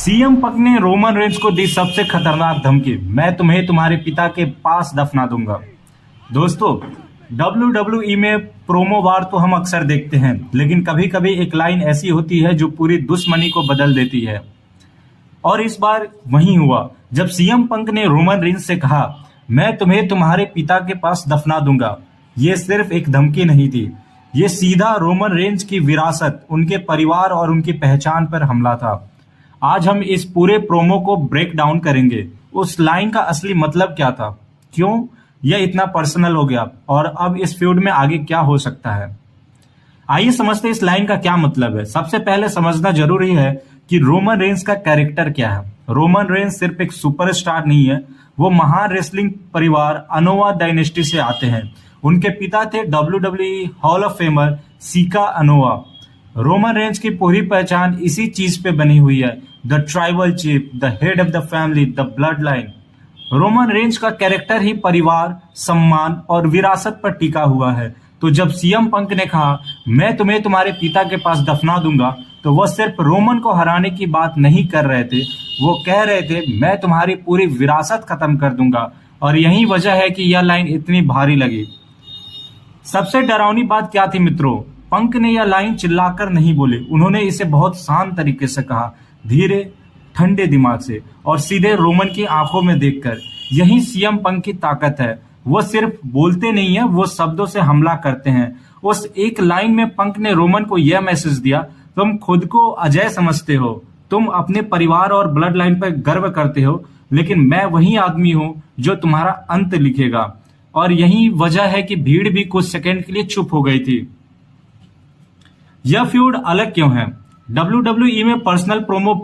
CM Punk ने Roman Reigns को दी सबसे खतरनाक धमकी, मैं तुम्हें तुम्हारे पिता के पास दफना दूंगा। दोस्तों, WWE में प्रोमो वार तो हम अक्सर देखते हैं, लेकिन कभी कभी एक लाइन ऐसी होती है जो पूरी दुश्मनी को बदल देती है। और इस बार वही हुआ जब सीएम पंक ने रोमन रेंज से कहा, मैं तुम्हें तुम्हारे पिता के पास दफना दूंगा। ये सिर्फ एक धमकी नहीं थी, ये सीधा रोमन रेंज की विरासत, उनके परिवार और उनकी पहचान पर हमला था। आज हम इस पूरे प्रोमो को ब्रेक डाउन करेंगे। उस लाइन का असली मतलब क्या था, क्यों यह इतना पर्सनल हो गया, और अब इस फ्यूड में आगे क्या हो सकता है। आइए समझते हैं इस लाइन का क्या मतलब है। सबसे पहले समझना जरूरी है कि रोमन रेंज का कैरेक्टर क्या है। रोमन रेंज सिर्फ एक सुपरस्टार नहीं है, वो महान रेसलिंग परिवार अनोवा डायनेस्टी से आते हैं। उनके पिता थे WWE hall of famer caeca ANOVA. Roman Reigns की पूरी पहचान इसी चीज पे बनी हुई है, the tribal chief, the head of the family, the blood line. Roman Reigns का कैरेक्टर ही परिवार, सम्मान और विरासत पर टिका हुआ है। तो जब सीएम पंक ने कहा, मैं तुम्हें तुम्हारे पिता के पास दफना दूंगा, तो वह सिर्फ रोमन को हराने की बात नहीं कर रहे थे, वो कह रहे थे मैं तुम्हारी पूरी विरासत खत्म कर दूंगा। और यही वजह है कि यह लाइन इतनी भारी लगी। सबसे डरावनी बात क्या थी मित्रों, पंक ने यह लाइन चिल्लाकर नहीं बोले, उन्होंने इसे बहुत शांत तरीके से कहा, धीरे, ठंडे दिमाग से और सीधे रोमन की आंखों में देखकर। यही सीएम पंक की ताकत है, वो सिर्फ बोलते नहीं है, वो शब्दों से हमला करते हैं। उस एक लाइन में पंक ने रोमन को यह मैसेज दिया, तुम खुद को अजय समझते हो, तुम अपने परिवार और ब्लड लाइन पर गर्व करते हो, लेकिन मैं वही आदमी हूं जो तुम्हारा अंत लिखेगा। और यही वजह है कि भीड़ भी कुछ सेकंड के लिए चुप हो गई थी। यह फ्यूड अलग क्यों है? WWE में पर्सनल प्रोमो